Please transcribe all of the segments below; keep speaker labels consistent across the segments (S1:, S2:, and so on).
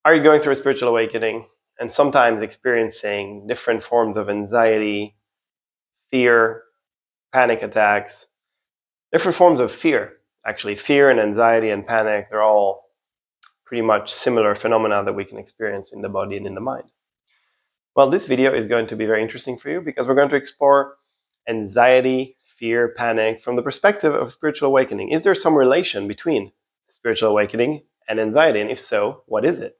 S1: Are you going through a spiritual awakening and sometimes experiencing different forms of anxiety, fear, panic attacks, different forms of fear? Actually, fear and anxiety and panic, they're all pretty much similar phenomena that we can experience in the body and in the mind. Well, this video is going to be very interesting for you because we're going to explore anxiety, fear, panic from the perspective of spiritual awakening. Is there some relation between spiritual awakening and anxiety? And if so, what is it?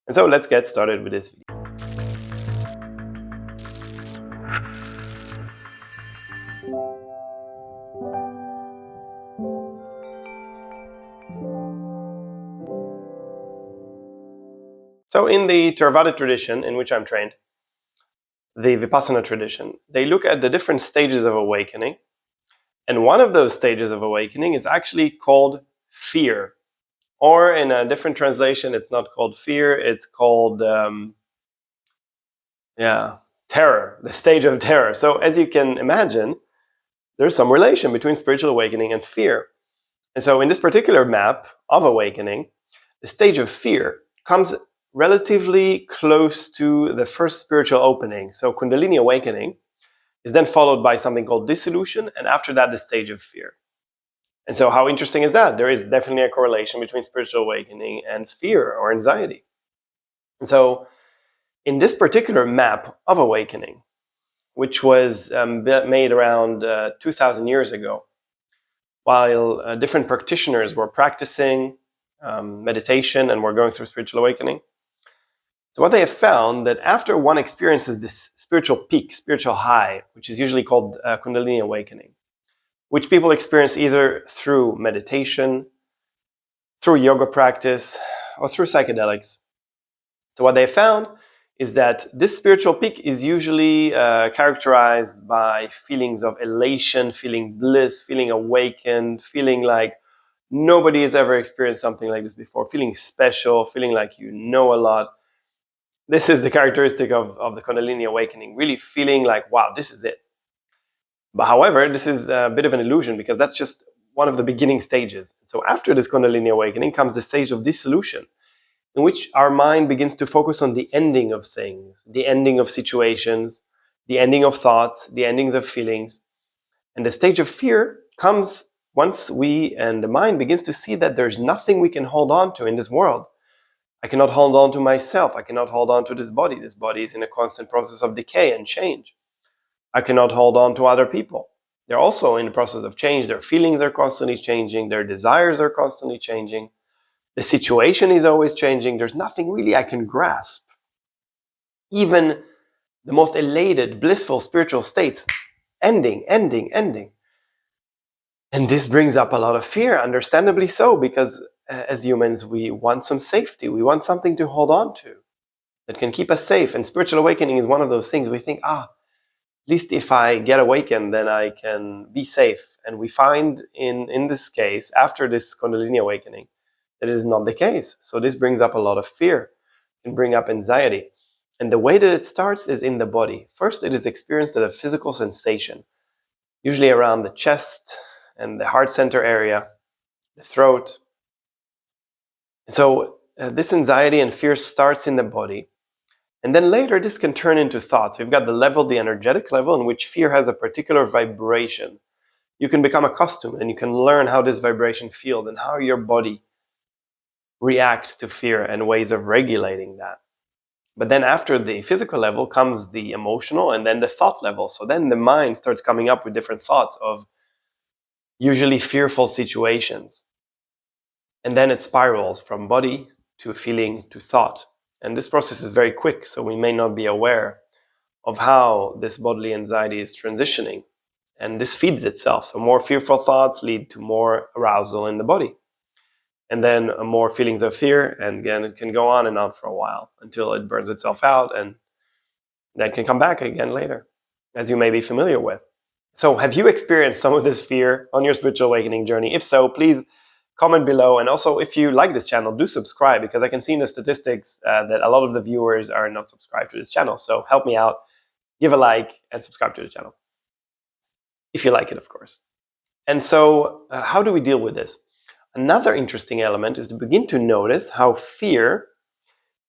S1: And so let's get started with this video. So in the Theravada tradition in which I'm trained, the Vipassana tradition, they look at the different stages of awakening. And one of those stages of awakening is actually called fear. Or in a different translation, it's not called fear, it's called terror, the stage of terror. So as you can imagine, there's some relation between spiritual awakening and fear. And so in this particular map of awakening, the stage of fear comes relatively close to the first spiritual opening. So Kundalini awakening is then followed by something called dissolution, and after that, the stage of fear. And so how interesting is that? There is definitely a correlation between spiritual awakening and fear or anxiety. And so in this particular map of awakening, which was made around 2,000 years ago, while different practitioners were practicing meditation and were going through spiritual awakening. So what they have found that after one experiences this spiritual peak, spiritual high, which is usually called Kundalini awakening, which people experience either through meditation, through yoga practice, or through psychedelics. So what they found is that this spiritual peak is usually characterized by feelings of elation, feeling bliss, feeling awakened, feeling like nobody has ever experienced something like this before, feeling special, feeling like you know a lot. This is the characteristic of the Kundalini awakening, really feeling like, wow, this is it. But however, this is a bit of an illusion because that's just one of the beginning stages. So after this Kundalini awakening comes the stage of dissolution, in which our mind begins to focus on the ending of things, the ending of situations, the ending of thoughts, the endings of feelings. And the stage of fear comes once we and the mind begins to see that there's nothing we can hold on to in this world. I cannot hold on to myself. I cannot hold on to this body. This body is in a constant process of decay and change. I cannot hold on to other people. They're also in the process of change. Their feelings are constantly changing. Their desires are constantly changing. The situation is always changing. There's nothing really I can grasp. Even the most elated, blissful spiritual states, ending. And this brings up a lot of fear, understandably so, because as humans, we want some safety. We want something to hold on to that can keep us safe. And spiritual awakening is one of those things we think, at least if I get awakened, then I can be safe. And we find in this case, after this Kundalini awakening, that is not the case. So this brings up a lot of fear, can bring up anxiety. And the way that it starts is in the body. First, it is experienced as a physical sensation, usually around the chest and the heart center area, the throat. And so this anxiety and fear starts in the body. And then later, this can turn into thoughts. We've got the energetic level, in which fear has a particular vibration. You can become accustomed and you can learn how this vibration feels and how your body reacts to fear and ways of regulating that. But then after the physical level comes the emotional and then the thought level. So then the mind starts coming up with different thoughts of usually fearful situations. And then it spirals from body to feeling to thought. And this process is very quick, so we may not be aware of how this bodily anxiety is transitioning. And this feeds itself. So more fearful thoughts lead to more arousal in the body. And then more feelings of fear, and again, it can go on and on for a while until it burns itself out, and then can come back again later, as you may be familiar with. So have you experienced some of this fear on your spiritual awakening journey? If so, please comment below. And also, if you like this channel, do subscribe, because I can see in the statistics that a lot of the viewers are not subscribed to this channel. So help me out, give a like, and subscribe to the channel. If you like it, of course. And so how do we deal with this? Another interesting element is to begin to notice how fear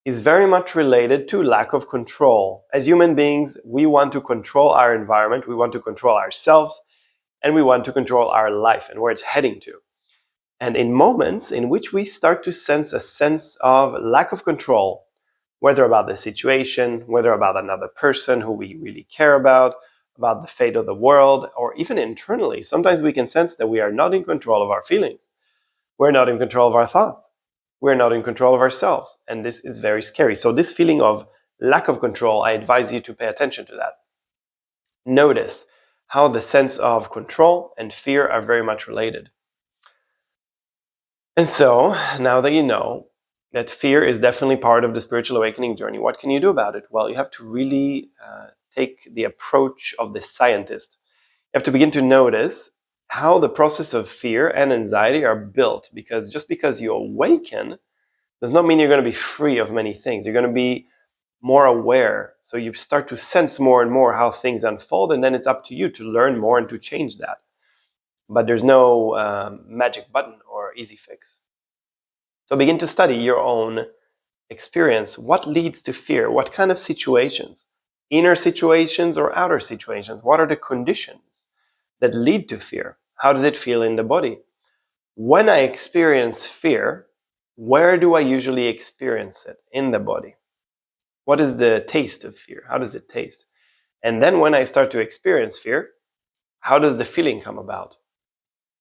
S1: is very much related to lack of control. As human beings, we want to control our environment, we want to control ourselves, and we want to control our life and where it's heading to. And in moments in which we start to sense a sense of lack of control, whether about the situation, whether about another person who we really care about the fate of the world, or even internally, sometimes we can sense that we are not in control of our feelings. We're not in control of our thoughts. We're not in control of ourselves. And this is very scary. So this feeling of lack of control, I advise you to pay attention to that. Notice how the sense of control and fear are very much related. And so, now that you know that fear is definitely part of the spiritual awakening journey, what can you do about it? Well, you have to really take the approach of the scientist. You have to begin to notice how the process of fear and anxiety are built, because just because you awaken does not mean you're going to be free of many things. You're going to be more aware. So you start to sense more and more how things unfold, and then it's up to you to learn more and to change that. But there's no magic button or easy fix. So begin to study your own experience. What leads to fear? What kind of situations? Inner situations or outer situations? What are the conditions that lead to fear? How does it feel in the body? When I experience fear, where do I usually experience it in the body? What is the taste of fear? How does it taste? And then when I start to experience fear, how does the feeling come about?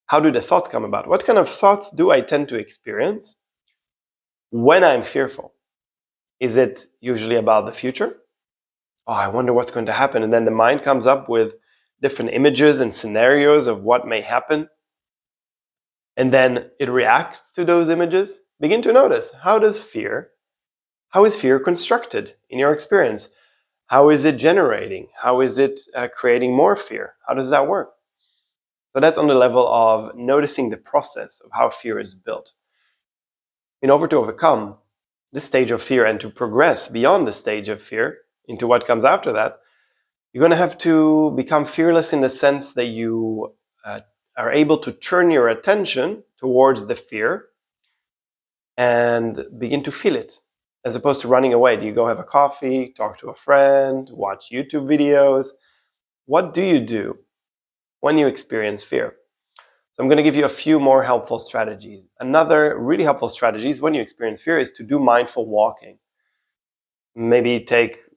S1: How do the thoughts come about? What kind of thoughts do I tend to experience when I'm fearful? Is it usually about the future? Oh, I wonder what's going to happen. And then the mind comes up with different images and scenarios of what may happen. And then it reacts to those images. Begin to notice, how is fear constructed in your experience? How is it generating? How is it creating more fear? How does that work? So that's on the level of noticing the process of how fear is built. In order to overcome this stage of fear and to progress beyond the stage of fear into what comes after that, you're going to have to become fearless in the sense that you are able to turn your attention towards the fear and begin to feel it, as opposed to running away. Do you go have a coffee, talk to a friend, watch YouTube videos? What do you do when you experience fear? So I'm going to give you a few more helpful strategies. Another really helpful strategy is when you experience fear is to do mindful walking. Maybe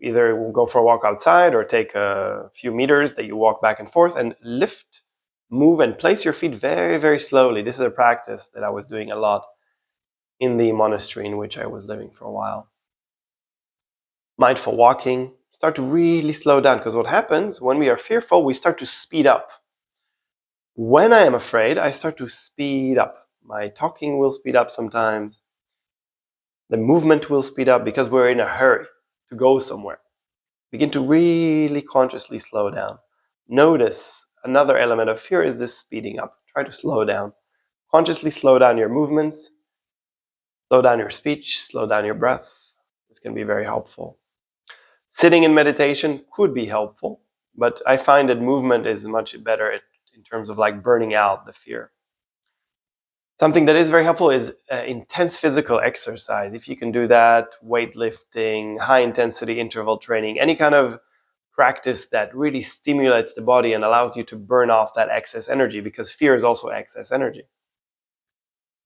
S1: either go for a walk outside or take a few meters that you walk back and forth and lift, move, and place your feet very, very slowly. This is a practice that I was doing a lot in the monastery in which I was living for a while. Mindful walking, start to really slow down, because what happens when we are fearful, we start to speed up. When I am afraid, I start to speed up. My talking will speed up sometimes. The movement will speed up because we're in a hurry to go somewhere. Begin to really consciously slow down. Notice another element of fear is this speeding up. Try to slow down. Consciously slow down your movements, slow down your speech, slow down your breath. This can be very helpful. Sitting in meditation could be helpful, but I find that movement is much better in terms of like burning out the fear. Something that is very helpful is intense physical exercise. If you can do that, weightlifting, high intensity interval training, any kind of practice that really stimulates the body and allows you to burn off that excess energy, because fear is also excess energy.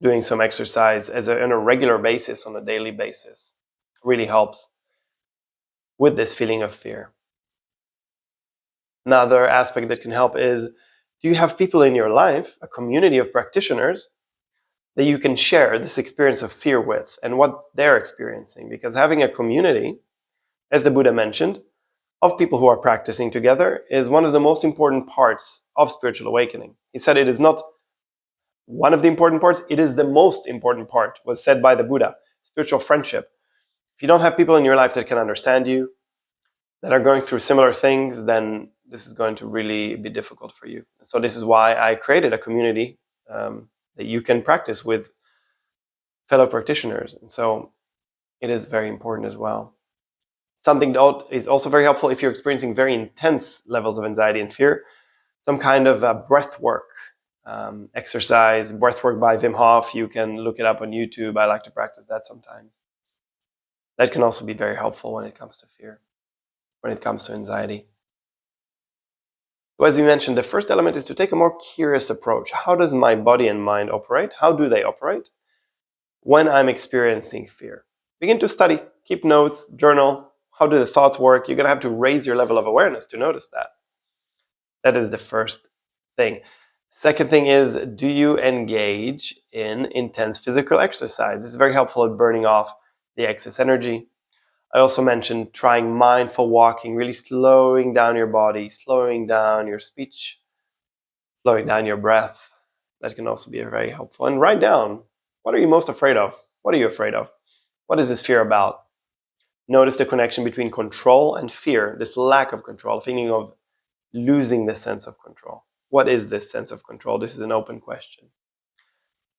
S1: Doing some exercise on a regular basis, on a daily basis, really helps with this feeling of fear. Another aspect that can help is, do you have people in your life, a community of practitioners, that you can share this experience of fear with and what they're experiencing? Because having a community, as the Buddha mentioned, of people who are practicing together is one of the most important parts of spiritual awakening. He said it is not one of the important parts, it is the most important part, was said by the Buddha. Spiritual friendship. If you don't have people in your life that can understand you, that are going through similar things, then this is going to really be difficult for you. So this is why I created a community that you can practice with fellow practitioners. And so it is very important as well. Something that is also very helpful if you're experiencing very intense levels of anxiety and fear, some kind of breath work exercise, breath work by Wim Hof. You can look it up on YouTube. I like to practice that sometimes. That can also be very helpful when it comes to fear, when it comes to anxiety. So as we mentioned, the first element is to take a more curious approach. How does my body and mind operate? How do they operate when I'm experiencing fear? Begin to study, keep notes, journal. How do the thoughts work? You're going to have to raise your level of awareness to notice that. That is the first thing. Second thing is, do you engage in intense physical exercise? This is very helpful at burning off the excess energy. I also mentioned trying mindful walking, really slowing down your body, slowing down your speech, slowing down your breath. That can also be very helpful. And write down, what are you most afraid of? What are you afraid of? What is this fear about? Notice the connection between control and fear, this lack of control, thinking of losing the sense of control. What is this sense of control? This is an open question.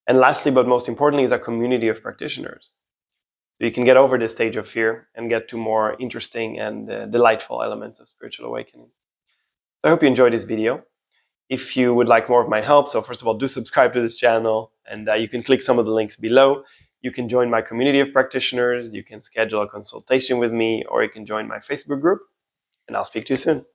S1: And lastly, but most importantly, is a community of practitioners. So you can get over this stage of fear and get to more interesting and delightful elements of spiritual awakening. I hope you enjoyed this video. If you would like more of my help, so first of all, do subscribe to this channel, and you can click some of the links below. You can join my community of practitioners, you can schedule a consultation with me, or you can join my Facebook group, and I'll speak to you soon.